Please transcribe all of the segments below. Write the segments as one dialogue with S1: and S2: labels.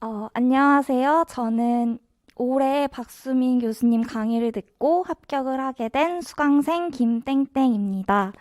S1: 안녕하세요. 저는 올해 박수민 교수님 강의를 듣고 합격을 하게 된 수강생 김땡땡입니다.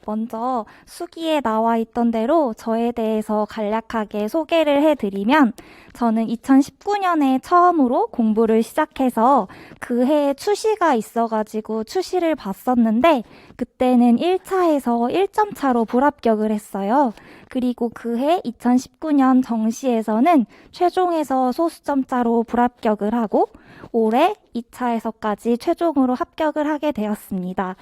S1: 먼저 수기에 나와 있던 대로 저에 대해서 간략하게 소개를 해드리면 저는 2019년에 처음으로 공부를 시작해서 그 해에 추시가 있어가지고 추시를 봤었는데 그때는 1차에서 1점 차로 불합격을 했어요. 그리고 그해 2019년 정시에서는 최종에서 소수점자로 불합격을 하고 올해 2차에서까지 최종으로 합격을 하게 되었습니다.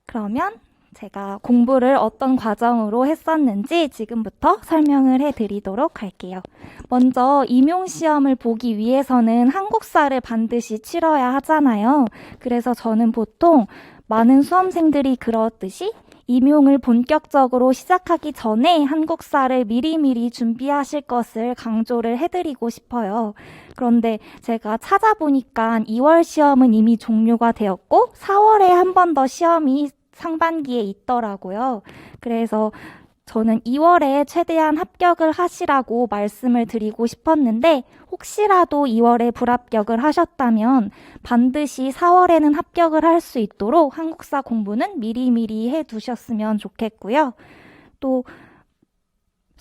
S1: 그러면 제가 공부를 어떤 과정으로 했었는지 지금부터 설명을 해드리도록 할게요. 먼저 임용시험을 보기 위해서는 한국사를 반드시 치러야 하잖아요. 그래서 저는 보통 많은 수험생들이 그렇듯이 임용을 본격적으로 시작하기 전에 한국사를 미리미리 준비하실 것을 강조를 해드리고 싶어요. 그런데 제가 찾아보니까 2월 시험은 이미 종료가 되었고 4월에 한 번 더 시험이 상반기에 있더라고요. 그래서 저는 2월에 최대한 합격을 하시라고 말씀을 드리고 싶었는데 혹시라도 2월에 불합격을 하셨다면 반드시 4월에는 합격을 할 수 있도록 한국사 공부는 미리미리 해두셨으면 좋겠고요. 또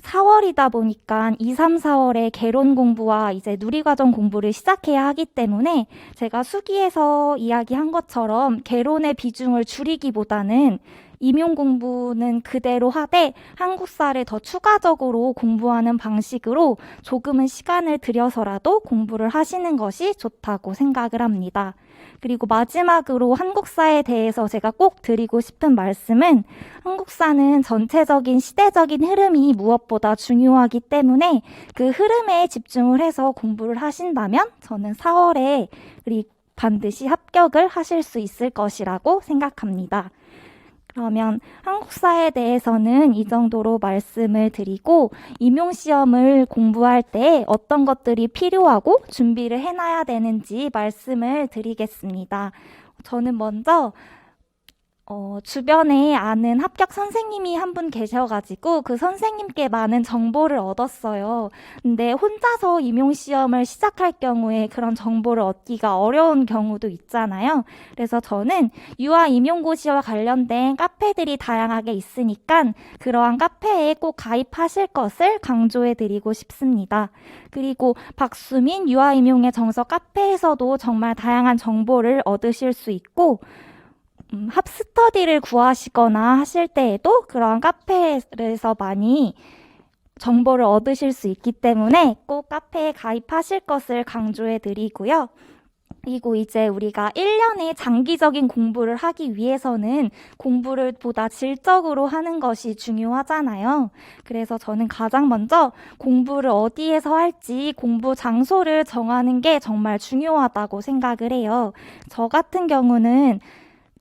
S1: 4월이다 보니까 2, 3, 4월에 개론 공부와 이제 누리과정 공부를 시작해야 하기 때문에 제가 수기에서 이야기한 것처럼 개론의 비중을 줄이기보다는 임용 공부는 그대로 하되 한국사를 더 추가적으로 공부하는 방식으로 조금은 시간을 들여서라도 공부를 하시는 것이 좋다고 생각을 합니다. 그리고 마지막으로 한국사에 대해서 제가 꼭 드리고 싶은 말씀은 한국사는 전체적인 시대적인 흐름이 무엇보다 중요하기 때문에 그 흐름에 집중을 해서 공부를 하신다면 저는 4월에 반드시 합격을 하실 수 있을 것이라고 생각합니다. 그러면 한국사에 대해서는 이 정도로 말씀을 드리고 임용시험을 공부할 때 어떤 것들이 필요하고 준비를 해놔야 되는지 말씀을 드리겠습니다. 저는 먼저 주변에 아는 합격 선생님이 한 분 계셔가지고 그 선생님께 많은 정보를 얻었어요. 근데 혼자서 임용시험을 시작할 경우에 그런 정보를 얻기가 어려운 경우도 있잖아요. 그래서 저는 유아 임용고시와 관련된 카페들이 다양하게 있으니까 그러한 카페에 꼭 가입하실 것을 강조해드리고 싶습니다. 그리고 박수민 유아 임용의 정석 카페에서도 정말 다양한 정보를 얻으실 수 있고 합스터디를 구하시거나 하실 때에도 그러한 카페에서 많이 정보를 얻으실 수 있기 때문에 꼭 카페에 가입하실 것을 강조해 드리고요. 그리고 이제 우리가 1년의 장기적인 공부를 하기 위해서는 공부를 보다 질적으로 하는 것이 중요하잖아요. 그래서 저는 가장 먼저 공부를 어디에서 할지 공부 장소를 정하는 게 정말 중요하다고 생각을 해요. 저 같은 경우는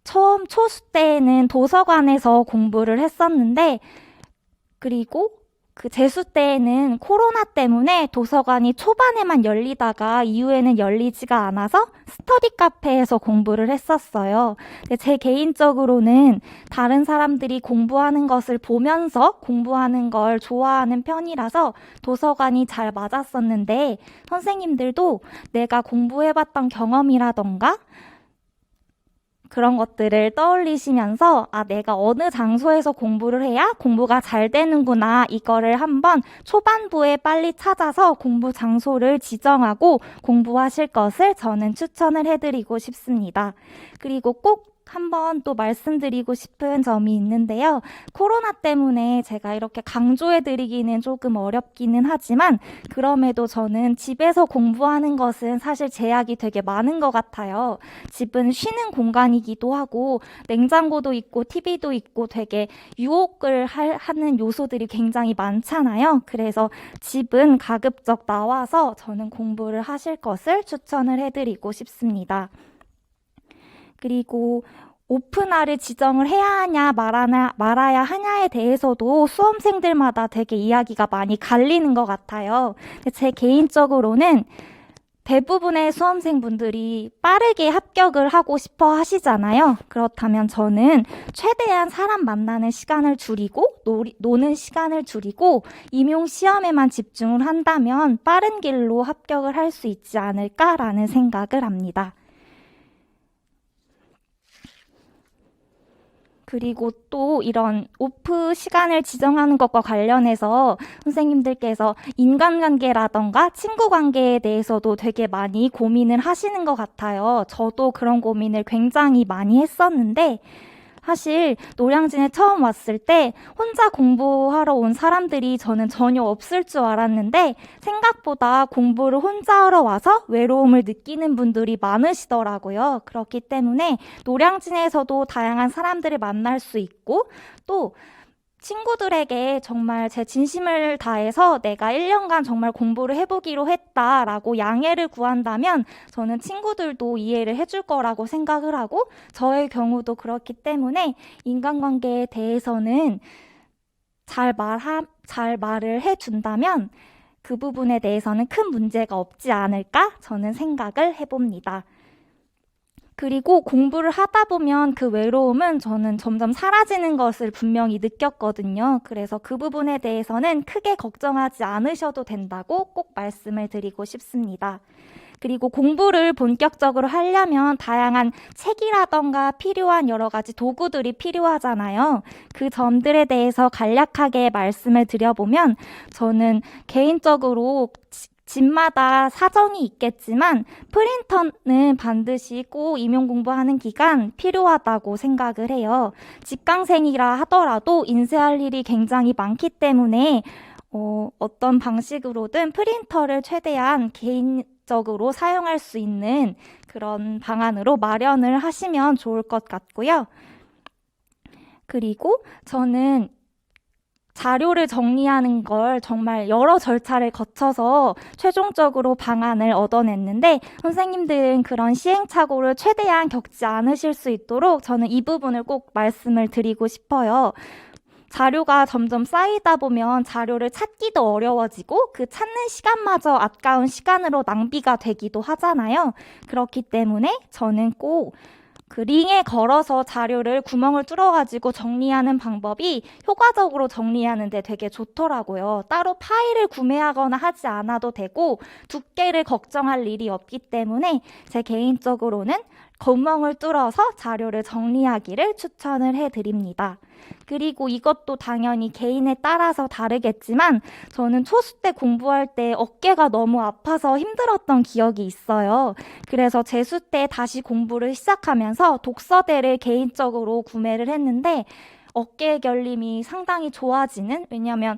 S1: 처음 초수 때에는 도서관에서 공부를 했었는데 그리고 그 재수 때에는 코로나 때문에 도서관이 초반에만 열리다가 이후에는 열리지가 않아서 스터디 카페에서 공부를 했었어요. 근데 제 개인적으로는 다른 사람들이 공부하는 것을 보면서 공부하는 걸 좋아하는 편이라서 도서관이 잘 맞았었는데 선생님들도 내가 공부해봤던 경험이라던가 그런 것들을 떠올리시면서 내가 어느 장소에서 공부를 해야 공부가 잘 되는구나 이거를 한번 초반부에 빨리 찾아서 공부 장소를 지정하고 공부하실 것을 저는 추천을 해드리고 싶습니다. 그리고 꼭 한번 또 말씀드리고 싶은 점이 있는데요. 코로나 때문에 제가 이렇게 강조해드리기는 조금 어렵기는 하지만 그럼에도 저는 집에서 공부하는 것은 사실 제약이 되게 많은 것 같아요. 집은 쉬는 공간이기도 하고 냉장고도 있고 TV도 있고 되게 유혹을 하는 요소들이 굉장히 많잖아요. 그래서 집은 가급적 나와서 저는 공부를 하실 것을 추천을 해드리고 싶습니다. 그리고 오픈아를 지정을 해야 하냐 말아야 하냐에 대해서도 수험생들마다 되게 이야기가 많이 갈리는 것 같아요. 제 개인적으로는 대부분의 수험생분들이 빠르게 합격을 하고 싶어 하시잖아요. 그렇다면 저는 최대한 사람 만나는 시간을 줄이고 노는 시간을 줄이고 임용 시험에만 집중을 한다면 빠른 길로 합격을 할 수 있지 않을까라는 생각을 합니다. 그리고 또 이런 오프 시간을 지정하는 것과 관련해서 선생님들께서 인간관계라던가 친구 관계에 대해서도 되게 많이 고민을 하시는 것 같아요. 저도 그런 고민을 굉장히 많이 했었는데 사실 노량진에 처음 왔을 때 혼자 공부하러 온 사람들이 저는 전혀 없을 줄 알았는데 생각보다 공부를 혼자 하러 와서 외로움을 느끼는 분들이 많으시더라고요. 그렇기 때문에 노량진에서도 다양한 사람들을 만날 수 있고 또 친구들에게 정말 제 진심을 다해서 내가 1년간 정말 공부를 해보기로 했다라고 양해를 구한다면 저는 친구들도 이해를 해줄 거라고 생각을 하고 저의 경우도 그렇기 때문에 인간관계에 대해서는 잘 말을 해준다면 그 부분에 대해서는 큰 문제가 없지 않을까 저는 생각을 해봅니다. 그리고 공부를 하다 보면 그 외로움은 저는 점점 사라지는 것을 분명히 느꼈거든요. 그래서 그 부분에 대해서는 크게 걱정하지 않으셔도 된다고 꼭 말씀을 드리고 싶습니다. 그리고 공부를 본격적으로 하려면 다양한 책이라던가 필요한 여러 가지 도구들이 필요하잖아요. 그 점들에 대해서 간략하게 말씀을 드려보면 저는 개인적으로 집마다 사정이 있겠지만 프린터는 반드시 꼭 임용 공부하는 기간 필요하다고 생각을 해요. 직강생이라 하더라도 인쇄할 일이 굉장히 많기 때문에 어떤 방식으로든 프린터를 최대한 개인적으로 사용할 수 있는 그런 방안으로 마련을 하시면 좋을 것 같고요. 그리고 저는 자료를 정리하는 걸 정말 여러 절차를 거쳐서 최종적으로 방안을 얻어냈는데 선생님들은 그런 시행착오를 최대한 겪지 않으실 수 있도록 저는 이 부분을 꼭 말씀을 드리고 싶어요. 자료가 점점 쌓이다 보면 자료를 찾기도 어려워지고 그 찾는 시간마저 아까운 시간으로 낭비가 되기도 하잖아요. 그렇기 때문에 저는 꼭 그 링에 걸어서 자료를 구멍을 뚫어가지고 정리하는 방법이 효과적으로 정리하는데 되게 좋더라고요. 따로 파일을 구매하거나 하지 않아도 되고 두께를 걱정할 일이 없기 때문에 제 개인적으로는 구멍을 뚫어서 자료를 정리하기를 추천을 해드립니다. 그리고 이것도 당연히 개인에 따라서 다르겠지만 저는 초수 때 공부할 때 어깨가 너무 아파서 힘들었던 기억이 있어요. 그래서 재수 때 다시 공부를 시작하면서 독서대를 개인적으로 구매를 했는데 어깨 결림이 상당히 좋아지는, 왜냐하면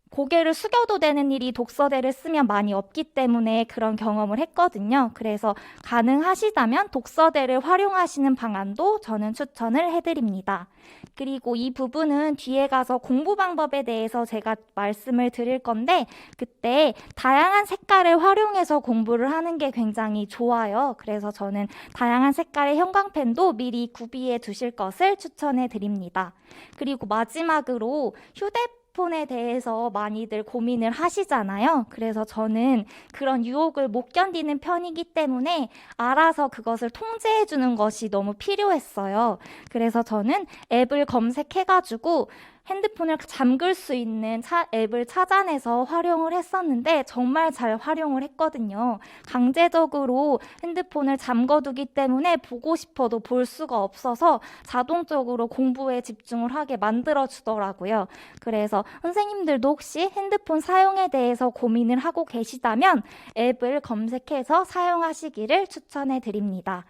S1: 고개를 숙여도 되는 일이 독서대를 쓰면 많이 없기 때문에 그런 경험을 했거든요. 그래서 가능하시다면 독서대를 활용하시는 방안도 저는 추천을 해드립니다. 그리고 이 부분은 뒤에 가서 공부 방법에 대해서 제가 말씀을 드릴 건데 그때 다양한 색깔을 활용해서 공부를 하는 게 굉장히 좋아요. 그래서 저는 다양한 색깔의 형광펜도 미리 구비해 두실 것을 추천해 드립니다. 그리고 마지막으로 휴대폰에 대해서 많이들 고민을 하시잖아요. 그래서 저는 그런 유혹을 못 견디는 편이기 때문에 알아서 그것을 통제해 주는 것이 너무 필요했어요. 그래서 저는 앱을 검색해가지고 핸드폰을 잠글 수 있는 앱을 찾아내서 활용을 했었는데 정말 잘 활용을 했거든요. 강제적으로 핸드폰을 잠궈두기 때문에 보고 싶어도 볼 수가 없어서 자동적으로 공부에 집중을 하게 만들어주더라고요. 그래서 선생님들도 혹시 핸드폰 사용에 대해서 고민을 하고 계시다면 앱을 검색해서 사용하시기를 추천해 드립니다.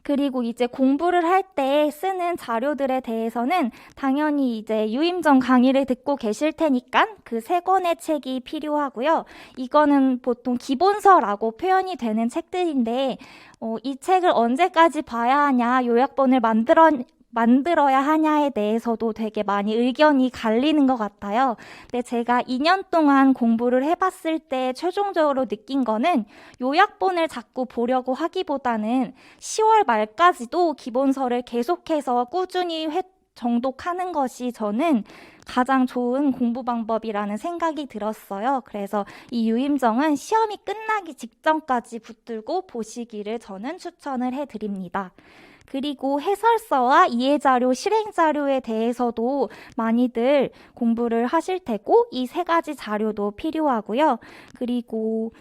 S1: 그리고 이제 공부를 할 때 쓰는 자료들에 대해서는 당연히 이제 유임전 강의를 듣고 계실 테니까 그 3권의 책이 필요하고요. 이거는 보통 기본서라고 표현이 되는 책들인데 이 책을 언제까지 봐야 하냐, 요약본을 만들어야 하냐에 대해서도 되게 많이 의견이 갈리는 것 같아요. 근데 제가 2년 동안 공부를 해봤을 때 최종적으로 느낀 거는 요약본을 자꾸 보려고 하기보다는 10월 말까지도 기본서를 계속해서 꾸준히 정독하는 것이 저는 가장 좋은 공부 방법이라는 생각이 들었어요. 그래서 이 유임정은 시험이 끝나기 직전까지 붙들고 보시기를 저는 추천을 해드립니다. 그리고 해설서와 이해자료, 실행자료에 대해서도 많이들 공부를 하실 테고 이 세 가지 자료도 필요하고요. 그리고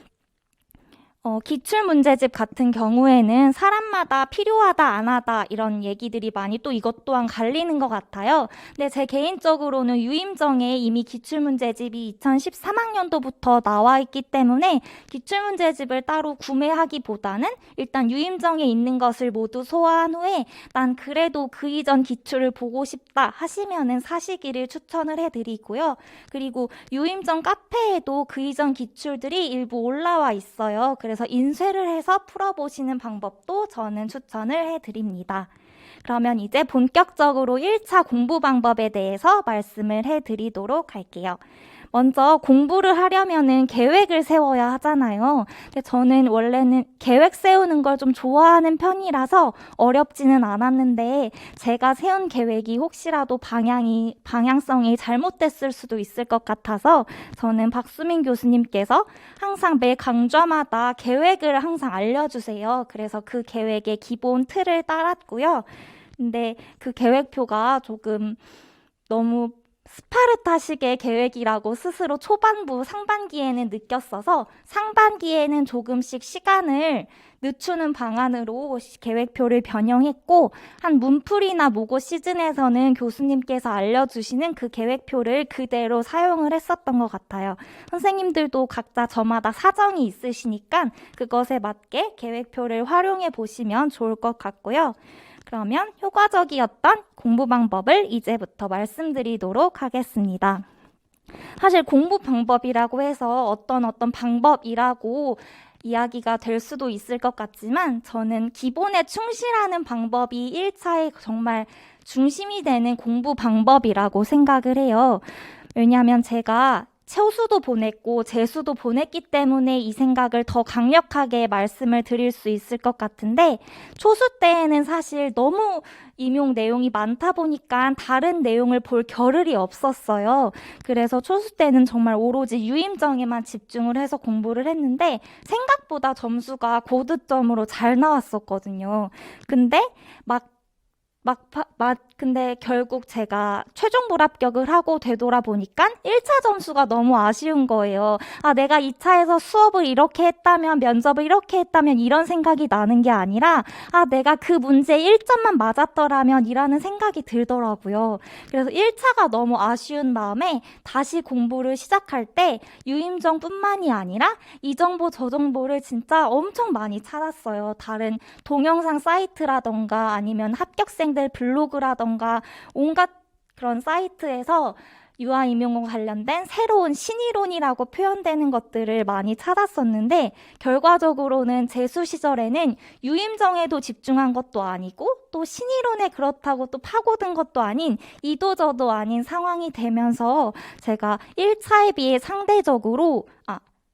S1: 기출문제집 같은 경우에는 사람마다 필요하다, 안 하다 이런 얘기들이 많이 또 이것 또한 갈리는 것 같아요. 근데 제 개인적으로는 유임정에 이미 기출문제집이 2013학년도부터 나와 있기 때문에 기출문제집을 따로 구매하기보다는 일단 유임정에 있는 것을 모두 소화한 후에 난 그래도 그 이전 기출을 보고 싶다 하시면은 사시기를 추천을 해드리고요. 그리고 유임정 카페에도 그 이전 기출들이 일부 올라와 있어요. 그래서 인쇄를 해서 풀어보시는 방법도 저는 추천을 해드립니다. 그러면 이제 본격적으로 1차 공부 방법에 대해서 말씀을 해드리도록 할게요. 먼저 공부를 하려면은 계획을 세워야 하잖아요. 근데 저는 원래는 계획 세우는 걸 좀 좋아하는 편이라서 어렵지는 않았는데 제가 세운 계획이 혹시라도 방향성이 잘못됐을 수도 있을 것 같아서 저는 박수민 교수님께서 항상 매 강좌마다 계획을 항상 알려주세요. 그래서 그 계획의 기본 틀을 따랐고요. 근데 그 계획표가 조금 너무 스파르타식의 계획이라고 스스로 초반부 상반기에는 느꼈어서 상반기에는 조금씩 시간을 늦추는 방안으로 계획표를 변형했고 한 문풀이나 모고 시즌에서는 교수님께서 알려주시는 그 계획표를 그대로 사용을 했었던 것 같아요. 선생님들도 각자 저마다 사정이 있으시니까 그것에 맞게 계획표를 활용해 보시면 좋을 것 같고요. 그러면 효과적이었던 공부 방법을 이제부터 말씀드리도록 하겠습니다. 사실 공부 방법이라고 해서 어떤 방법이라고 이야기가 될 수도 있을 것 같지만 저는 기본에 충실하는 방법이 1차의 정말 중심이 되는 공부 방법이라고 생각을 해요. 왜냐하면 제가 초수도 보냈고 재수도 보냈기 때문에 이 생각을 더 강력하게 말씀을 드릴 수 있을 것 같은데 초수 때에는 사실 너무 임용 내용이 많다 보니까 다른 내용을 볼 겨를이 없었어요. 그래서 초수 때는 정말 오로지 유임정에만 집중을 해서 공부를 했는데 생각보다 점수가 고득점으로 잘 나왔었거든요. 근데 근데 결국 제가 최종 불합격을 하고 되돌아보니까 1차 점수가 너무 아쉬운 거예요. 아, 내가 2차에서 수업을 이렇게 했다면, 면접을 이렇게 했다면 이런 생각이 나는 게 아니라, 아, 내가 그 문제 1점만 맞았더라면 이라는 생각이 들더라고요. 그래서 1차가 너무 아쉬운 마음에 다시 공부를 시작할 때 유임정뿐만이 아니라 이 정보 저 정보를 진짜 엄청 많이 찾았어요. 다른 동영상 사이트라던가 아니면 합격생들 블로그라던가 온갖 그런 사이트에서 유아임용과 관련된 새로운 신이론이라고 표현되는 것들을 많이 찾았었는데 결과적으로는 재수 시절에는 유임정에도 집중한 것도 아니고 또 신이론에 그렇다고 또 파고든 것도 아닌 이도저도 아닌 상황이 되면서 제가 1차에 비해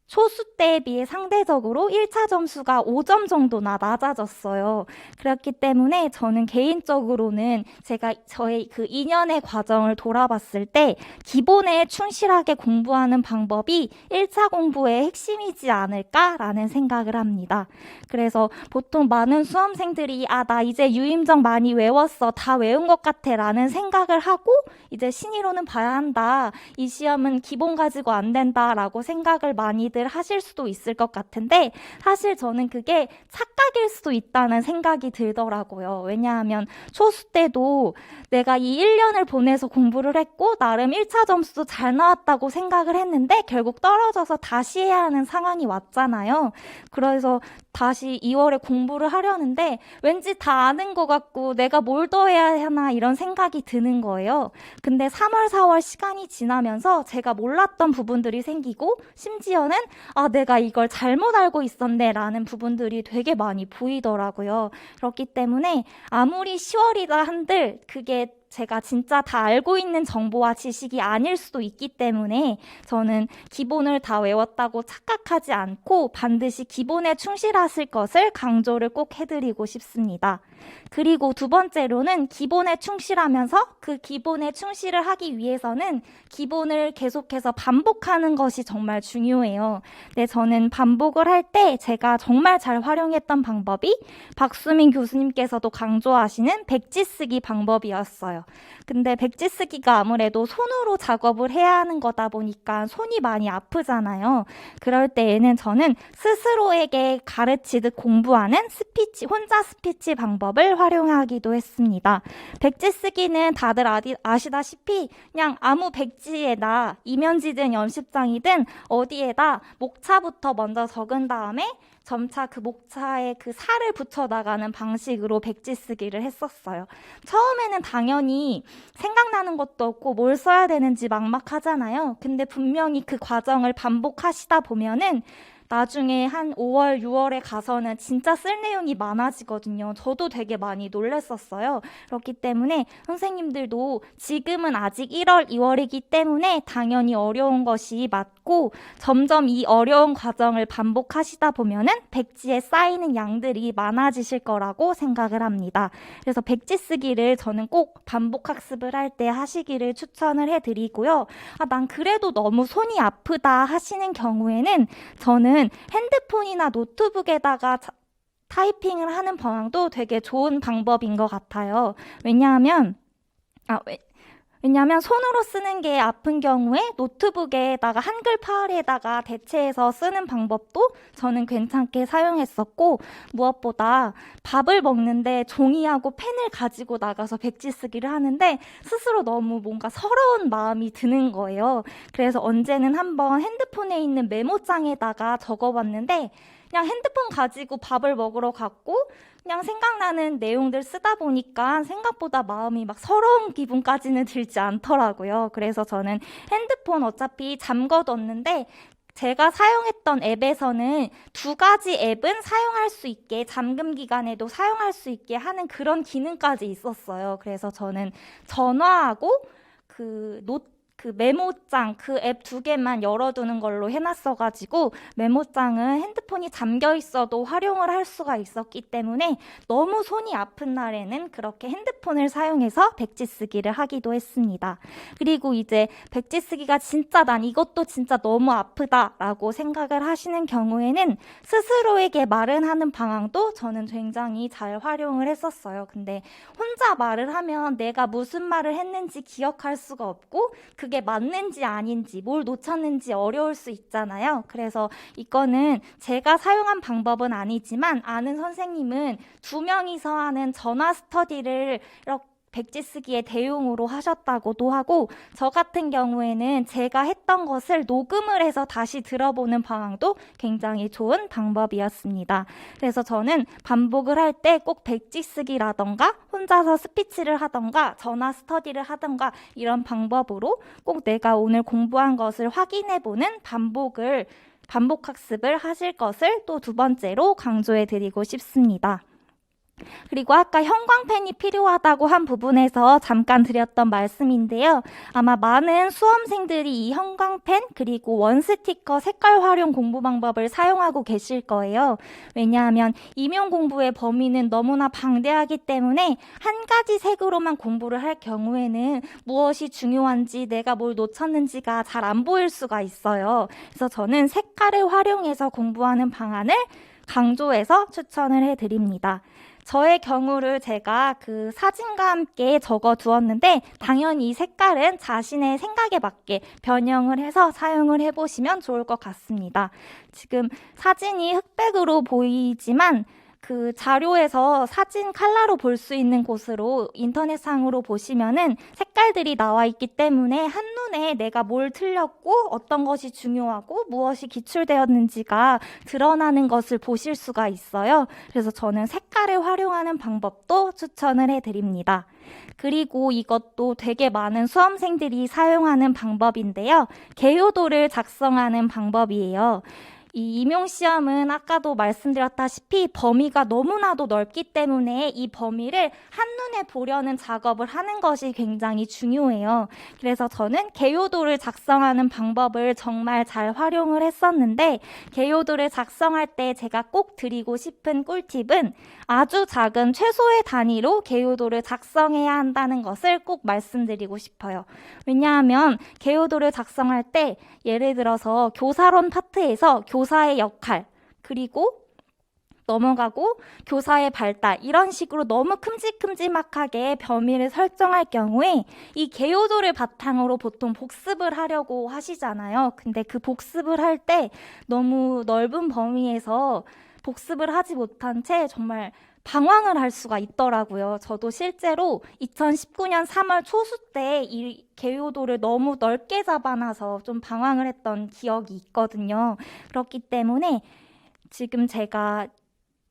S1: 초수 때에 비해 상대적으로 1차 점수가 5점 정도나 낮아졌어요. 그렇기 때문에 저는 개인적으로는 제가 저의 그 2년의 과정을 돌아봤을 때 기본에 충실하게 공부하는 방법이 1차 공부의 핵심이지 않을까라는 생각을 합니다. 그래서 보통 많은 수험생들이 나 이제 유임정 많이 외웠어. 다 외운 것 같아 라는 생각을 하고 이제 신이론은 봐야 한다. 이 시험은 기본 가지고 안 된다 라고 생각을 많이들 하실 수도 있을 것 같은데 사실 저는 그게 착각일 수도 있다는 생각이 들더라고요. 왜냐하면 초수 때도 내가 이 1년을 보내서 공부를 했고 나름 1차 점수도 잘 나왔다고 생각을 했는데 결국 떨어져서 다시 해야 하는 상황이 왔잖아요. 그래서 다시 2월에 공부를 하려는데 왠지 다 아는 것 같고 내가 뭘 더 해야 하나 이런 생각이 드는 거예요. 근데 3월, 4월 시간이 지나면서 제가 몰랐던 부분들이 생기고 심지어는 내가 이걸 잘못 알고 있었네 라는 부분들이 되게 많이 보이더라고요. 그렇기 때문에 아무리 10월이다 한들 그게 제가 진짜 다 알고 있는 정보와 지식이 아닐 수도 있기 때문에 저는 기본을 다 외웠다고 착각하지 않고 반드시 기본에 충실하실 것을 강조를 꼭 해드리고 싶습니다. 그리고 두 번째로는 기본에 충실하면서 그 기본에 충실을 하기 위해서는 기본을 계속해서 반복하는 것이 정말 중요해요. 네, 저는 반복을 할 때 제가 정말 잘 활용했던 방법이 박수민 교수님께서도 강조하시는 백지 쓰기 방법이었어요. 근데 백지 쓰기가 아무래도 손으로 작업을 해야 하는 거다 보니까 손이 많이 아프잖아요. 그럴 때에는 저는 스스로에게 가르치듯 공부하는 스피치, 혼자 스피치 방법을 활용하기도 했습니다. 백지 쓰기는 다들 아시다시피 그냥 아무 백지에다 이면지든 연습장이든 어디에다 목차부터 먼저 적은 다음에 점차 그 목차에 그 살을 붙여 나가는 방식으로 백지 쓰기를 했었어요. 처음에는 당연히 생각나는 것도 없고 뭘 써야 되는지 막막하잖아요. 근데 분명히 그 과정을 반복하시다 보면은 나중에 한 5월, 6월에 가서는 진짜 쓸 내용이 많아지거든요. 저도 되게 많이 놀랬었어요. 그렇기 때문에 선생님들도 지금은 아직 1월, 2월이기 때문에 당연히 어려운 것이 맞고 점점 이 어려운 과정을 반복하시다 보면은 백지에 쌓이는 양들이 많아지실 거라고 생각을 합니다. 그래서 백지 쓰기를 저는 꼭 반복 학습을 할 때 하시기를 추천을 해드리고요. 난 그래도 너무 손이 아프다 하시는 경우에는 저는 핸드폰이나 노트북에다가 타이핑을 하는 방향도 되게 좋은 방법인 것 같아요. 왜냐하면 손으로 쓰는 게 아픈 경우에 노트북에다가 한글 파일에다가 대체해서 쓰는 방법도 저는 괜찮게 사용했었고, 무엇보다 밥을 먹는데 종이하고 펜을 가지고 나가서 백지 쓰기를 하는데 스스로 너무 뭔가 서러운 마음이 드는 거예요. 그래서 언제는 한번 핸드폰에 있는 메모장에다가 적어봤는데 그냥 핸드폰 가지고 밥을 먹으러 갔고 그냥 생각나는 내용들 쓰다 보니까 생각보다 마음이 막 서러운 기분까지는 들지 않더라고요. 그래서 저는 핸드폰 어차피 잠궈뒀는데 제가 사용했던 앱에서는 2가지 앱은 사용할 수 있게 잠금 기간에도 사용할 수 있게 하는 그런 기능까지 있었어요. 그래서 저는 전화하고 그 메모장, 그 앱 2개만 열어두는 걸로 해놨어가지고 메모장은 핸드폰이 잠겨 있어도 활용을 할 수가 있었기 때문에 너무 손이 아픈 날에는 그렇게 핸드폰을 사용해서 백지 쓰기를 하기도 했습니다. 그리고 이제 백지 쓰기가 진짜 난 이것도 진짜 너무 아프다라고 생각을 하시는 경우에는 스스로에게 말은 하는 방향도 저는 굉장히 잘 활용을 했었어요. 근데 혼자 말을 하면 내가 무슨 말을 했는지 기억할 수가 없고 그게 맞는지 아닌지 뭘 놓쳤는지 어려울 수 있잖아요. 그래서 이거는 제가 사용한 방법은 아니지만 아는 선생님은 2명이서 하는 전화 스터디를 이렇게 백지 쓰기의 대용으로 하셨다고도 하고, 저 같은 경우에는 제가 했던 것을 녹음을 해서 다시 들어보는 방향도 굉장히 좋은 방법이었습니다. 그래서 저는 반복을 할 때 꼭 백지 쓰기라던가 혼자서 스피치를 하던가 전화 스터디를 하던가 이런 방법으로 꼭 내가 오늘 공부한 것을 확인해보는 반복 학습을 하실 것을 또 2번째로 강조해 드리고 싶습니다. 그리고 아까 형광펜이 필요하다고 한 부분에서 잠깐 드렸던 말씀인데요. 아마 많은 수험생들이 이 형광펜 그리고 원스티커 색깔 활용 공부 방법을 사용하고 계실 거예요. 왜냐하면 임용 공부의 범위는 너무나 방대하기 때문에 한 가지 색으로만 공부를 할 경우에는 무엇이 중요한지 내가 뭘 놓쳤는지가 잘 안 보일 수가 있어요. 그래서 저는 색깔을 활용해서 공부하는 방안을 강조해서 추천을 해드립니다. 저의 경우를 제가 그 사진과 함께 적어 두었는데 당연히 이 색깔은 자신의 생각에 맞게 변형을 해서 사용을 해보시면 좋을 것 같습니다. 지금 사진이 흑백으로 보이지만 그 자료에서 사진 컬러로 볼 수 있는 곳으로 인터넷상으로 보시면은 색깔들이 나와 있기 때문에 한눈에 내가 뭘 틀렸고 어떤 것이 중요하고 무엇이 기출되었는지가 드러나는 것을 보실 수가 있어요. 그래서 저는 색깔을 활용하는 방법도 추천을 해드립니다. 그리고 이것도 되게 많은 수험생들이 사용하는 방법인데요. 개요도를 작성하는 방법이에요. 이 임용시험은 아까도 말씀드렸다시피 범위가 너무나도 넓기 때문에 이 범위를 한눈에 보려는 작업을 하는 것이 굉장히 중요해요. 그래서 저는 개요도를 작성하는 방법을 정말 잘 활용을 했었는데, 개요도를 작성할 때 제가 꼭 드리고 싶은 꿀팁은 아주 작은 최소의 단위로 개요도를 작성해야 한다는 것을 꼭 말씀드리고 싶어요. 왜냐하면 개요도를 작성할 때 예를 들어서 교사론 파트에서 교사의 역할, 그리고 넘어가고 교사의 발달, 이런 식으로 너무 큼직큼직하게 범위를 설정할 경우에 이 개요도를 바탕으로 보통 복습을 하려고 하시잖아요. 근데 그 복습을 할 때 너무 넓은 범위에서 복습을 하지 못한 채 정말 방황을 할 수가 있더라고요. 저도 실제로 2019년 3월 초수 때 이 개요도를 너무 넓게 잡아놔서 좀 방황을 했던 기억이 있거든요. 그렇기 때문에 지금 제가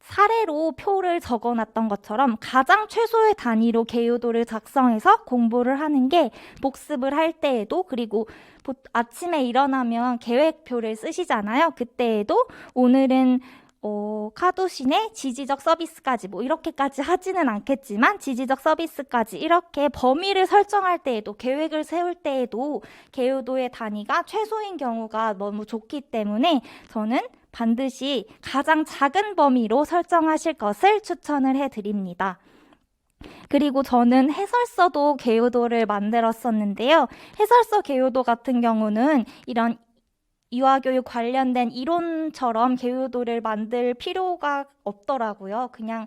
S1: 사례로 표를 적어놨던 것처럼 가장 최소의 단위로 개요도를 작성해서 공부를 하는 게 복습을 할 때에도, 그리고 아침에 일어나면 계획표를 쓰시잖아요. 그때에도 오늘은 카도신의 지지적 서비스까지, 뭐 이렇게까지 하지는 않겠지만 지지적 서비스까지, 이렇게 범위를 설정할 때에도, 계획을 세울 때에도 개요도의 단위가 최소인 경우가 너무 좋기 때문에 저는 반드시 가장 작은 범위로 설정하실 것을 추천을 해드립니다. 그리고 저는 해설서도 개요도를 만들었었는데요. 해설서 개요도 같은 경우는 이런 유아교육 관련된 이론처럼 개요도를 만들 필요가 없더라고요. 그냥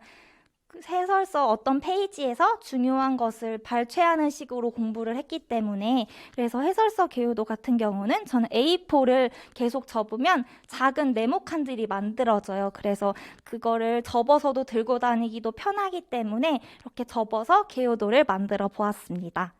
S1: 해설서 어떤 페이지에서 중요한 것을 발췌하는 식으로 공부를 했기 때문에, 그래서 해설서 개요도 같은 경우는 저는 A4를 계속 접으면 작은 네모칸들이 만들어져요. 그래서 그거를 접어서도 들고 다니기도 편하기 때문에 이렇게 접어서 개요도를 만들어 보았습니다.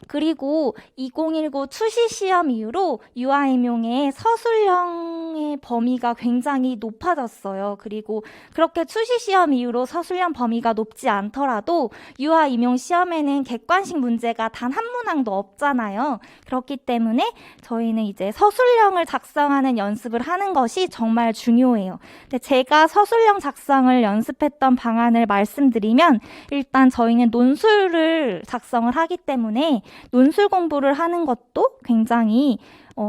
S1: 그리고 2019 추시시험 이후로 유아임용의 서술형의 범위가 굉장히 높아졌어요. 그리고 그렇게 추시시험 이후로 서술형 범위가 높지 않더라도 유아임용 시험에는 객관식 문제가 단 한 문항도 없잖아요. 그렇기 때문에 저희는 이제 서술형을 작성하는 연습을 하는 것이 정말 중요해요. 근데 제가 서술형 작성을 연습했던 방안을 말씀드리면, 일단 저희는 논술을 작성을 하기 때문에 논술 공부를 하는 것도 굉장히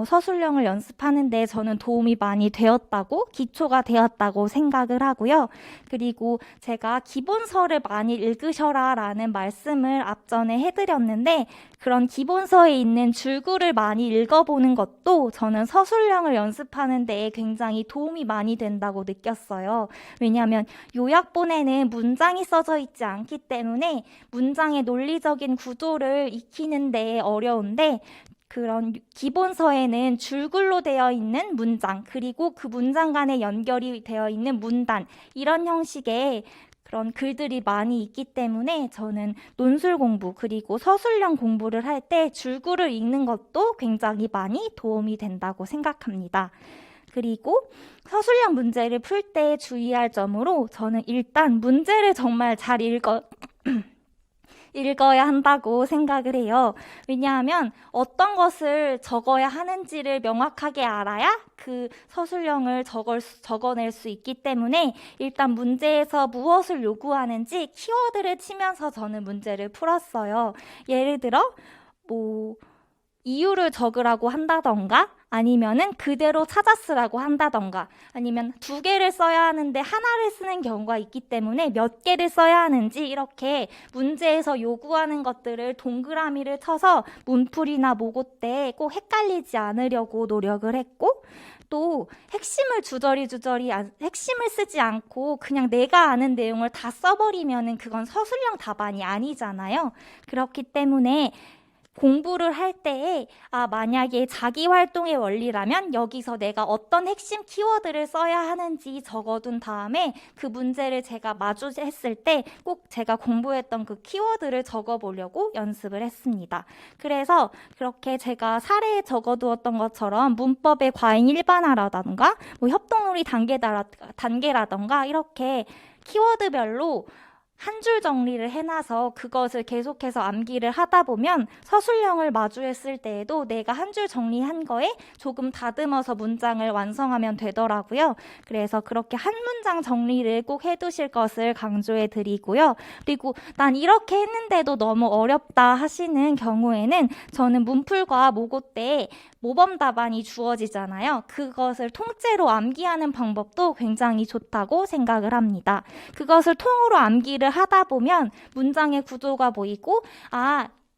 S1: 서술형을 연습하는데 저는 도움이 많이 되었다고, 기초가 되었다고 생각을 하고요. 그리고 제가 기본서를 많이 읽으셔라 라는 말씀을 앞전에 해드렸는데, 그런 기본서에 있는 줄구를 많이 읽어보는 것도 저는 서술형을 연습하는 데 굉장히 도움이 많이 된다고 느꼈어요. 왜냐하면 요약본에는 문장이 써져 있지 않기 때문에 문장의 논리적인 구조를 익히는 데 어려운데, 그런 기본서에는 줄글로 되어 있는 문장, 그리고 그 문장 간에 연결이 되어 있는 문단, 이런 형식의 그런 글들이 많이 있기 때문에 저는 논술 공부, 그리고 서술형 공부를 할 때 줄글을 읽는 것도 굉장히 많이 도움이 된다고 생각합니다. 그리고 서술형 문제를 풀 때 주의할 점으로, 저는 일단 문제를 정말 잘 읽어야 한다고 생각을 해요. 왜냐하면 어떤 것을 적어야 하는지를 명확하게 알아야 그 서술형을 적어낼 수 있기 때문에, 일단 문제에서 무엇을 요구하는지 키워드를 치면서 저는 문제를 풀었어요. 예를 들어 이유를 적으라고 한다던가, 아니면은 그대로 찾아 쓰라고 한다던가, 아니면 2개를 써야 하는데 하나를 쓰는 경우가 있기 때문에 몇 개를 써야 하는지, 이렇게 문제에서 요구하는 것들을 동그라미를 쳐서 문풀이나 모고 때 꼭 헷갈리지 않으려고 노력을 했고, 또 핵심을 핵심을 쓰지 않고 그냥 내가 아는 내용을 다 써버리면은 그건 서술형 답안이 아니잖아요. 그렇기 때문에 공부를 할 때에 만약에 자기활동의 원리라면 여기서 내가 어떤 핵심 키워드를 써야 하는지 적어둔 다음에 그 문제를 제가 마주했을 때 꼭 제가 공부했던 그 키워드를 적어보려고 연습을 했습니다. 그래서 그렇게 제가 사례에 적어두었던 것처럼 문법의 과잉 일반화라던가 협동놀이 단계라던가 이렇게 키워드별로 한 줄 정리를 해놔서 그것을 계속해서 암기를 하다 보면 서술형을 마주했을 때에도 내가 한 줄 정리한 거에 조금 다듬어서 문장을 완성하면 되더라고요. 그래서 그렇게 한 문장 정리를 꼭 해두실 것을 강조해 드리고요. 그리고 난 이렇게 했는데도 너무 어렵다 하시는 경우에는 저는 문풀과 모고 때 모범 답안이 주어지잖아요. 그것을 통째로 암기하는 방법도 굉장히 좋다고 생각을 합니다. 그것을 통으로 암기를 하다 보면 문장의 구조가 보이고,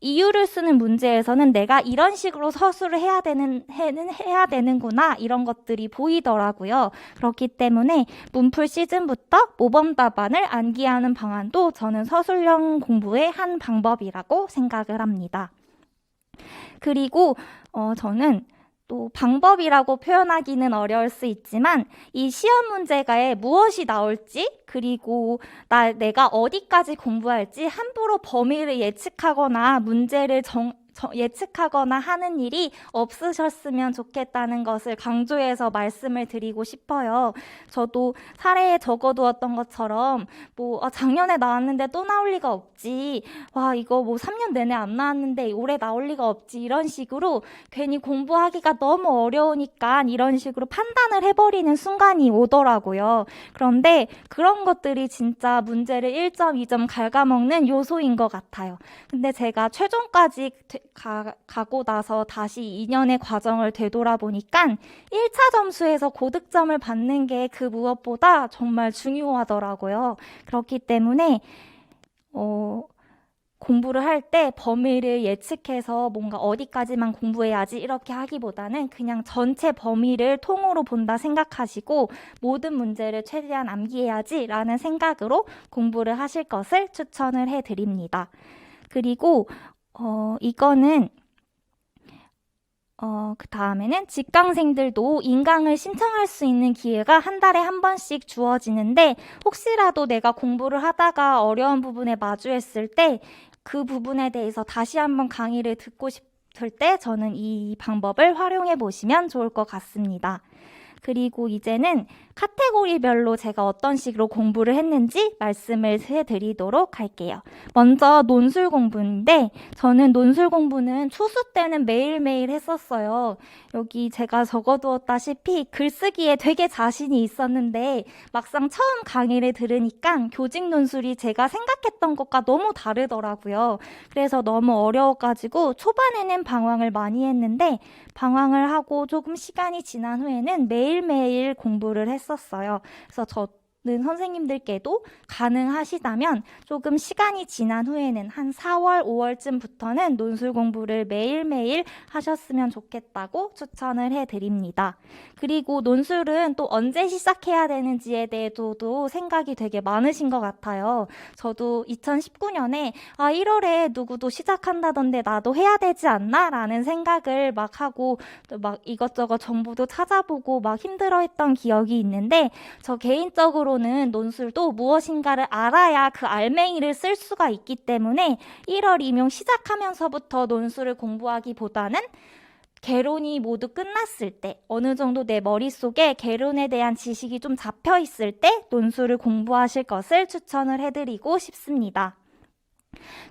S1: 이유를 쓰는 문제에서는 내가 이런 식으로 서술을 해야 되는구나, 이런 것들이 보이더라고요. 그렇기 때문에 문풀 시즌부터 모범 답안을 암기하는 방안도 저는 서술형 공부의 한 방법이라고 생각을 합니다. 그리고 저는 또 방법이라고 표현하기는 어려울 수 있지만 이 시험 문제가에 무엇이 나올지, 그리고 내가 어디까지 공부할지 함부로 범위를 예측하거나 문제를 예측하거나 하는 일이 없으셨으면 좋겠다는 것을 강조해서 말씀을 드리고 싶어요. 저도 사례에 적어두었던 것처럼 작년에 나왔는데 또 나올 리가 없지, 이거 3년 내내 안 나왔는데 올해 나올 리가 없지, 이런 식으로 괜히 공부하기가 너무 어려우니까 이런 식으로 판단을 해버리는 순간이 오더라고요. 그런데 그런 것들이 진짜 문제를 1점, 2점 갉아먹는 요소인 것 같아요. 근데 제가 최종까지 가고 나서 다시 2년의 과정을 되돌아보니까 1차 점수에서 고득점을 받는 게 그 무엇보다 정말 중요하더라고요. 그렇기 때문에 공부를 할 때 범위를 예측해서 뭔가 어디까지만 공부해야지 이렇게 하기보다는 그냥 전체 범위를 통으로 본다 생각하시고 모든 문제를 최대한 암기해야지 라는 생각으로 공부를 하실 것을 추천을 해드립니다. 그리고 이거는 그 다음에는 직강생들도 인강을 신청할 수 있는 기회가 한 달에 한 번씩 주어지는데, 혹시라도 내가 공부를 하다가 어려운 부분에 마주했을 때 그 부분에 대해서 다시 한번 강의를 듣고 싶을 때 저는 이 방법을 활용해 보시면 좋을 것 같습니다. 그리고 이제는 카테고리별로 제가 어떤 식으로 공부를 했는지 말씀을 해드리도록 할게요. 먼저 논술 공부인데, 저는 논술 공부는 초수 때는 매일매일 했었어요. 여기 제가 적어두었다시피 글쓰기에 되게 자신이 있었는데 막상 처음 강의를 들으니까 교직 논술이 제가 생각했던 것과 너무 다르더라고요. 그래서 너무 어려워가지고 초반에는 방황을 많이 했는데, 방황을 하고 조금 시간이 지난 후에는 매일매일 공부를 했었어요. 그래서 저는 선생님들께도 가능하시다면 조금 시간이 지난 후에는 한 4월, 5월쯤부터는 논술 공부를 매일매일 하셨으면 좋겠다고 추천을 해드립니다. 그리고 논술은 또 언제 시작해야 되는지에 대해서도 생각이 되게 많으신 것 같아요. 저도 2019년에 1월에 누구도 시작한다던데 나도 해야 되지 않나? 라는 생각을 막 하고 막 이것저것 정보도 찾아보고 막 힘들어했던 기억이 있는데, 저 개인적으로는 논술도 무엇인가를 알아야 그 알맹이를 쓸 수가 있기 때문에 1월 임용 시작하면서부터 논술을 공부하기보다는 개론이 모두 끝났을 때, 어느 정도 내 머릿속에 개론에 대한 지식이 좀 잡혀 있을 때 논술을 공부하실 것을 추천을 해드리고 싶습니다.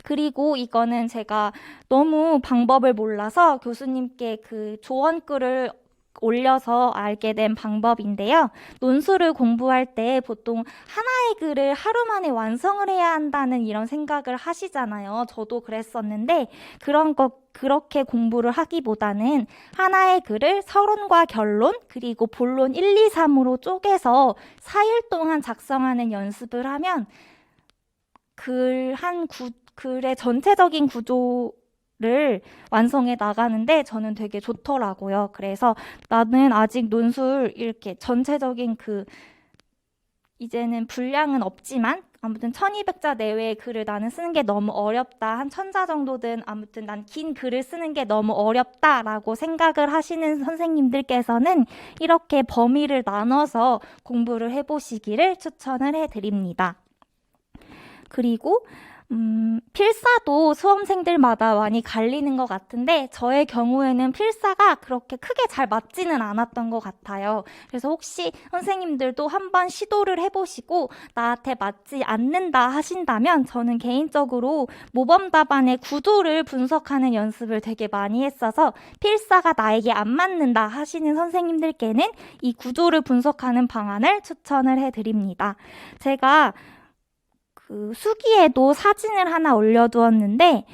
S1: 그리고 이거는 제가 너무 방법을 몰라서 교수님께 그 조언글을 올려서 알게 된 방법인데요. 논술을 공부할 때 보통 하나의 글을 하루 만에 완성을 해야 한다는 이런 생각을 하시잖아요. 저도 그랬었는데 그렇게 공부를 하기보다는 하나의 글을 서론과 결론 그리고 본론 1, 2, 3으로 쪼개서 4일 동안 작성하는 연습을 하면 글의 전체적인 구조를 완성해 나가는데 저는 되게 좋더라고요. 그래서 나는 아직 논술 이렇게 전체적인 이제는 분량은 없지만 아무튼 1200자 내외의 글을 나는 쓰는 게 너무 어렵다. 한 1000자 정도든 아무튼 난 긴 글을 쓰는 게 너무 어렵다라고 생각을 하시는 선생님들께서는 이렇게 범위를 나눠서 공부를 해보시기를 추천을 해드립니다. 그리고 필사도 수험생들마다 많이 갈리는 것 같은데 저의 경우에는 필사가 그렇게 크게 잘 맞지는 않았던 것 같아요. 그래서 혹시 선생님들도 한번 시도를 해보시고 나한테 맞지 않는다 하신다면 저는 개인적으로 모범 답안의 구조를 분석하는 연습을 되게 많이 했어서 필사가 나에게 안 맞는다 하시는 선생님들께는 이 구조를 분석하는 방안을 추천을 해드립니다. 제가 그 수기에도 사진을 하나 올려두었는데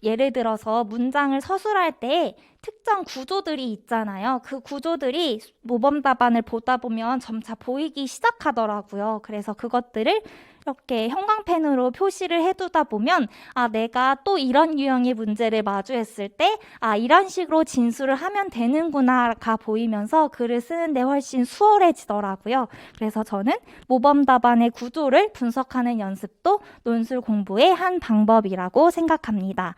S1: 예를 들어서 문장을 서술할 때 특정 구조들이 있잖아요. 그 구조들이 모범 답안을 보다 보면 점차 보이기 시작하더라고요. 그래서 그것들을 이렇게 형광펜으로 표시를 해두다 보면 내가 또 이런 유형의 문제를 마주했을 때 이런 식으로 진술을 하면 되는구나가 보이면서 글을 쓰는데 훨씬 수월해지더라고요. 그래서 저는 모범 답안의 구조를 분석하는 연습도 논술 공부의 한 방법이라고 생각합니다.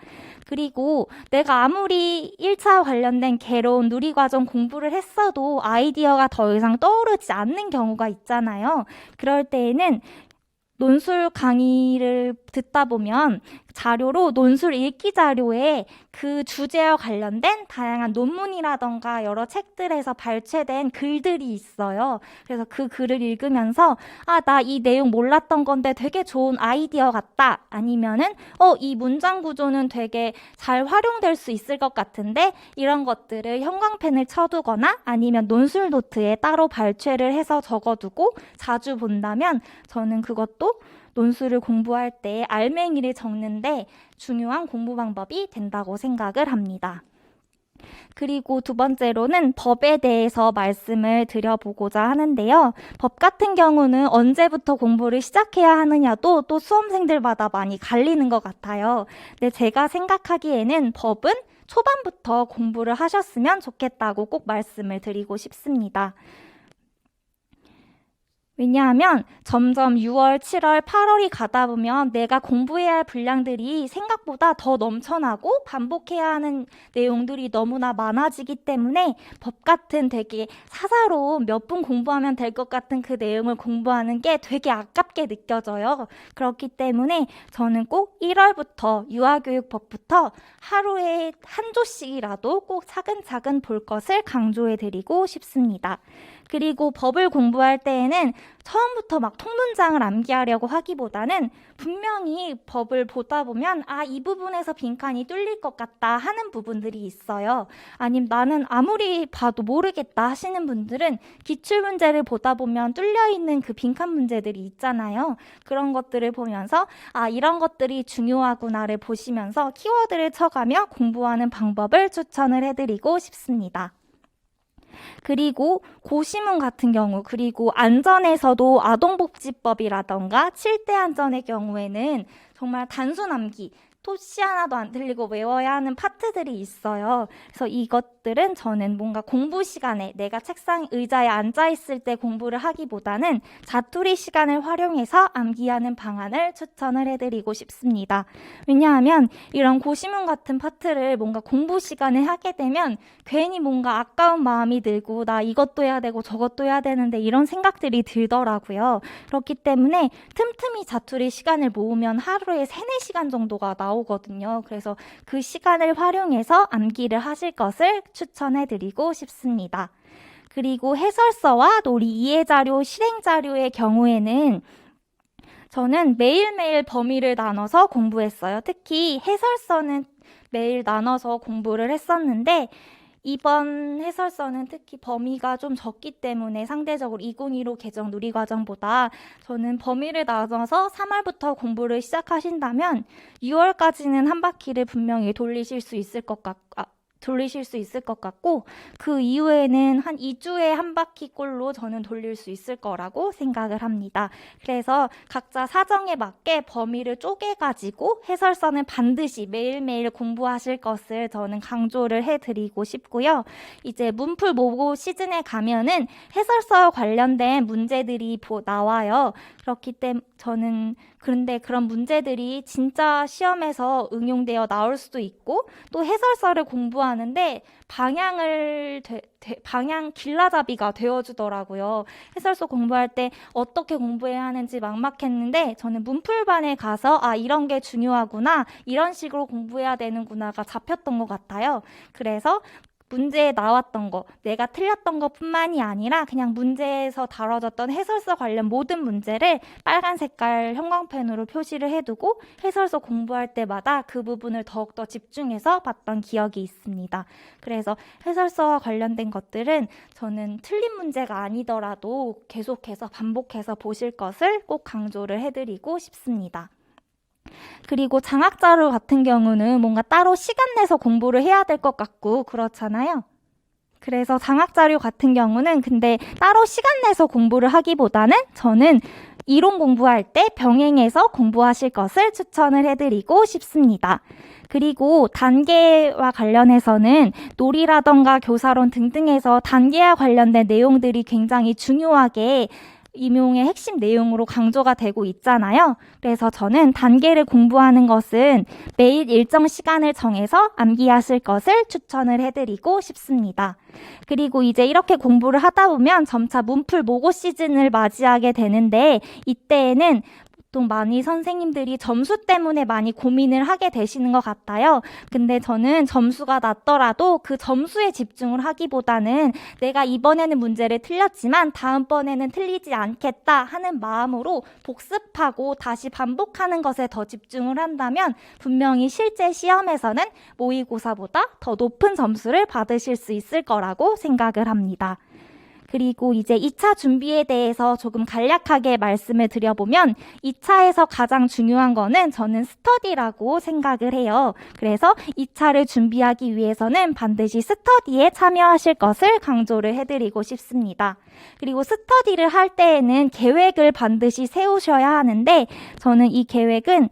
S1: 그리고 내가 아무리 1차 관련된 개론, 누리과정 공부를 했어도 아이디어가 더 이상 떠오르지 않는 경우가 있잖아요. 그럴 때에는 논술 강의를 듣다 보면 자료로 논술 읽기 자료에 그 주제와 관련된 다양한 논문이라던가 여러 책들에서 발췌된 글들이 있어요. 그래서 그 글을 읽으면서 나 이 내용 몰랐던 건데 되게 좋은 아이디어 같다. 아니면은 이 문장 구조는 되게 잘 활용될 수 있을 것 같은데 이런 것들을 형광펜을 쳐두거나 아니면 논술 노트에 따로 발췌를 해서 적어두고 자주 본다면 저는 그것도 논술을 공부할 때 알맹이를 적는데 중요한 공부 방법이 된다고 생각을 합니다. 그리고 두 번째로는 법에 대해서 말씀을 드려보고자 하는데요. 법 같은 경우는 언제부터 공부를 시작해야 하느냐도 또 수험생들마다 많이 갈리는 것 같아요. 근데 제가 생각하기에는 법은 초반부터 공부를 하셨으면 좋겠다고 꼭 말씀을 드리고 싶습니다. 왜냐하면 점점 6월, 7월, 8월이 가다 보면 내가 공부해야 할 분량들이 생각보다 더 넘쳐나고 반복해야 하는 내용들이 너무나 많아지기 때문에 법 같은 되게 사사로운 몇 분 공부하면 될 것 같은 그 내용을 공부하는 게 되게 아깝게 느껴져요. 그렇기 때문에 저는 꼭 1월부터 유아교육법부터 하루에 한 조씩이라도 꼭 차근차근 볼 것을 강조해드리고 싶습니다. 그리고 법을 공부할 때에는 처음부터 막 통문장을 암기하려고 하기보다는 분명히 법을 보다 보면 이 부분에서 빈칸이 뚫릴 것 같다 하는 부분들이 있어요. 아니면 나는 아무리 봐도 모르겠다 하시는 분들은 기출문제를 보다 보면 뚫려있는 그 빈칸 문제들이 있잖아요. 그런 것들을 보면서 이런 것들이 중요하구나를 보시면서 키워드를 쳐가며 공부하는 방법을 추천을 해드리고 싶습니다. 그리고 고시문 같은 경우, 그리고 안전에서도 아동복지법이라던가 7대 안전의 경우에는 정말 단순 암기, 토시 하나도 안 틀리고 외워야 하는 파트들이 있어요. 그래서 이것들은 저는 뭔가 공부 시간에 내가 책상 의자에 앉아있을 때 공부를 하기보다는 자투리 시간을 활용해서 암기하는 방안을 추천을 해드리고 싶습니다. 왜냐하면 이런 고시문 같은 파트를 뭔가 공부 시간에 하게 되면 괜히 뭔가 아까운 마음이 들고 나 이것도 해야 되고 저것도 해야 되는데 이런 생각들이 들더라고요. 그렇기 때문에 틈틈이 자투리 시간을 모으면 하루에 3-4시간 정도가 나오거든요. 그래서 그 시간을 활용해서 암기를 하실 것을 추천해드리고 싶습니다. 그리고 해설서와 놀이 이해자료, 실행자료의 경우에는 저는 매일매일 범위를 나눠서 공부했어요. 특히 해설서는 매일 나눠서 공부를 했었는데 이번 해설서는 특히 범위가 좀 적기 때문에 상대적으로 2015 개정 누리과정보다 저는 범위를 나눠서 3월부터 공부를 시작하신다면 6월까지는 한 바퀴를 분명히 돌리실 수 있을 것 같고 그 이후에는 한 2주에 한 바퀴꼴로 저는 돌릴 수 있을 거라고 생각을 합니다. 그래서 각자 사정에 맞게 범위를 쪼개가지고 해설서는 반드시 매일매일 공부하실 것을 저는 강조를 해드리고 싶고요. 이제 문풀 모고 시즌에 가면은 해설서와 관련된 문제들이 나와요. 그렇기 때문에 저는 그런데 그런 문제들이 진짜 시험에서 응용되어 나올 수도 있고 또 해설서를 공부하는데 방향 길라잡이가 되어주더라고요. 해설서 공부할 때 어떻게 공부해야 하는지 막막했는데 저는 문풀반에 가서 이런 게 중요하구나, 이런 식으로 공부해야 되는구나가 잡혔던 것 같아요. 그래서 문제에 나왔던 거, 내가 틀렸던 것뿐만이 아니라 그냥 문제에서 다뤄졌던 해설서 관련 모든 문제를 빨간 색깔 형광펜으로 표시를 해두고 해설서 공부할 때마다 그 부분을 더욱더 집중해서 봤던 기억이 있습니다. 그래서 해설서와 관련된 것들은 저는 틀린 문제가 아니더라도 계속해서 반복해서 보실 것을 꼭 강조를 해드리고 싶습니다. 그리고 장학자료 같은 경우는 뭔가 따로 시간 내서 공부를 해야 될 것 같고 그렇잖아요. 그래서 장학자료 같은 경우는 근데 따로 시간 내서 공부를 하기보다는 저는 이론 공부할 때 병행해서 공부하실 것을 추천을 해드리고 싶습니다. 그리고 단계와 관련해서는 놀이라던가 교사론 등등에서 단계와 관련된 내용들이 굉장히 중요하게 임용의 핵심 내용으로 강조가 되고 있잖아요. 그래서 저는 단계를 공부하는 것은 매일 일정 시간을 정해서 암기하실 것을 추천을 해드리고 싶습니다. 그리고 이제 이렇게 공부를 하다 보면 점차 문풀 모고 시즌을 맞이하게 되는데 이때에는 보통 많이 선생님들이 점수 때문에 많이 고민을 하게 되시는 것 같아요. 근데 저는 점수가 낮더라도 그 점수에 집중을 하기보다는 내가 이번에는 문제를 틀렸지만 다음번에는 틀리지 않겠다 하는 마음으로 복습하고 다시 반복하는 것에 더 집중을 한다면 분명히 실제 시험에서는 모의고사보다 더 높은 점수를 받으실 수 있을 거라고 생각을 합니다. 그리고 이제 2차 준비에 대해서 조금 간략하게 말씀을 드려보면 2차에서 가장 중요한 거는 저는 스터디라고 생각을 해요. 그래서 2차를 준비하기 위해서는 반드시 스터디에 참여하실 것을 강조를 해드리고 싶습니다. 그리고 스터디를 할 때에는 계획을 반드시 세우셔야 하는데 저는 이 계획은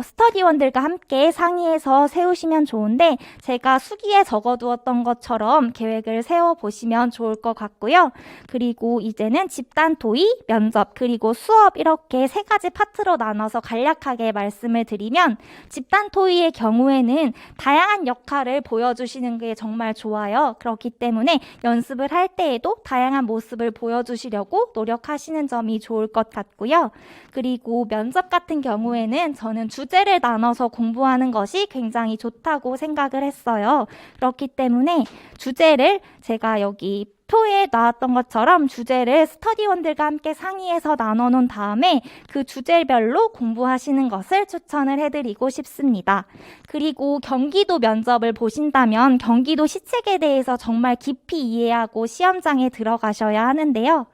S1: 스터디원들과 함께 상의해서 세우시면 좋은데 제가 수기에 적어두었던 것처럼 계획을 세워보시면 좋을 것 같고요. 그리고 이제는 집단 토의, 면접, 그리고 수업 이렇게 3가지 파트로 나눠서 간략하게 말씀을 드리면 집단 토의의 경우에는 다양한 역할을 보여주시는 게 정말 좋아요. 그렇기 때문에 연습을 할 때에도 다양한 모습을 보여주시려고 노력하시는 점이 좋을 것 같고요. 그리고 면접 같은 경우에는 저는 주제를 나눠서 공부하는 것이 굉장히 좋다고 생각을 했어요. 그렇기 때문에 주제를 제가 여기 표에 나왔던 것처럼 주제를 스터디원들과 함께 상의해서 나눠놓은 다음에 그 주제별로 공부하시는 것을 추천을 해드리고 싶습니다. 그리고 경기도 면접을 보신다면 경기도 시책에 대해서 정말 깊이 이해하고 시험장에 들어가셔야 하는데요.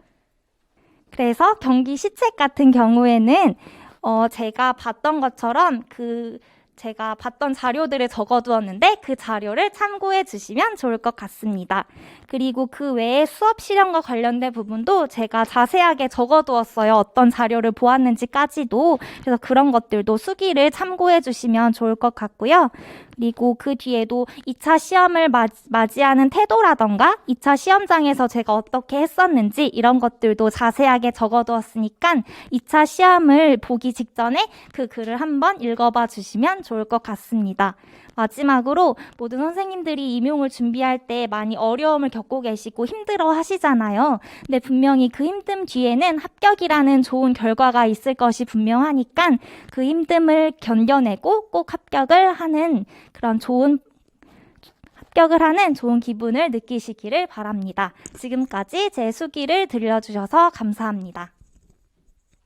S1: 그래서 경기 시책 같은 경우에는 제가 봤던 것처럼 제가 봤던 자료들을 적어두었는데 그 자료를 참고해 주시면 좋을 것 같습니다. 그리고 그 외에 수업 실험과 관련된 부분도 제가 자세하게 적어두었어요. 어떤 자료를 보았는지까지도. 그래서 그런 것들도 수기를 참고해 주시면 좋을 것 같고요. 그리고 그 뒤에도 2차 시험을 맞이하는 태도라던가 2차 시험장에서 제가 어떻게 했었는지 이런 것들도 자세하게 적어두었으니까 2차 시험을 보기 직전에 그 글을 한번 읽어봐 주시면 좋을 것 같습니다. 마지막으로 모든 선생님들이 임용을 준비할 때 많이 어려움을 겪고 계시고 힘들어 하시잖아요. 근데 분명히 그 힘듦 뒤에는 합격이라는 좋은 결과가 있을 것이 분명하니까 그 힘듦을 견뎌내고 꼭 합격을 하는 좋은 기분을 느끼시기를 바랍니다. 지금까지 제 수기를 들려주셔서 감사합니다.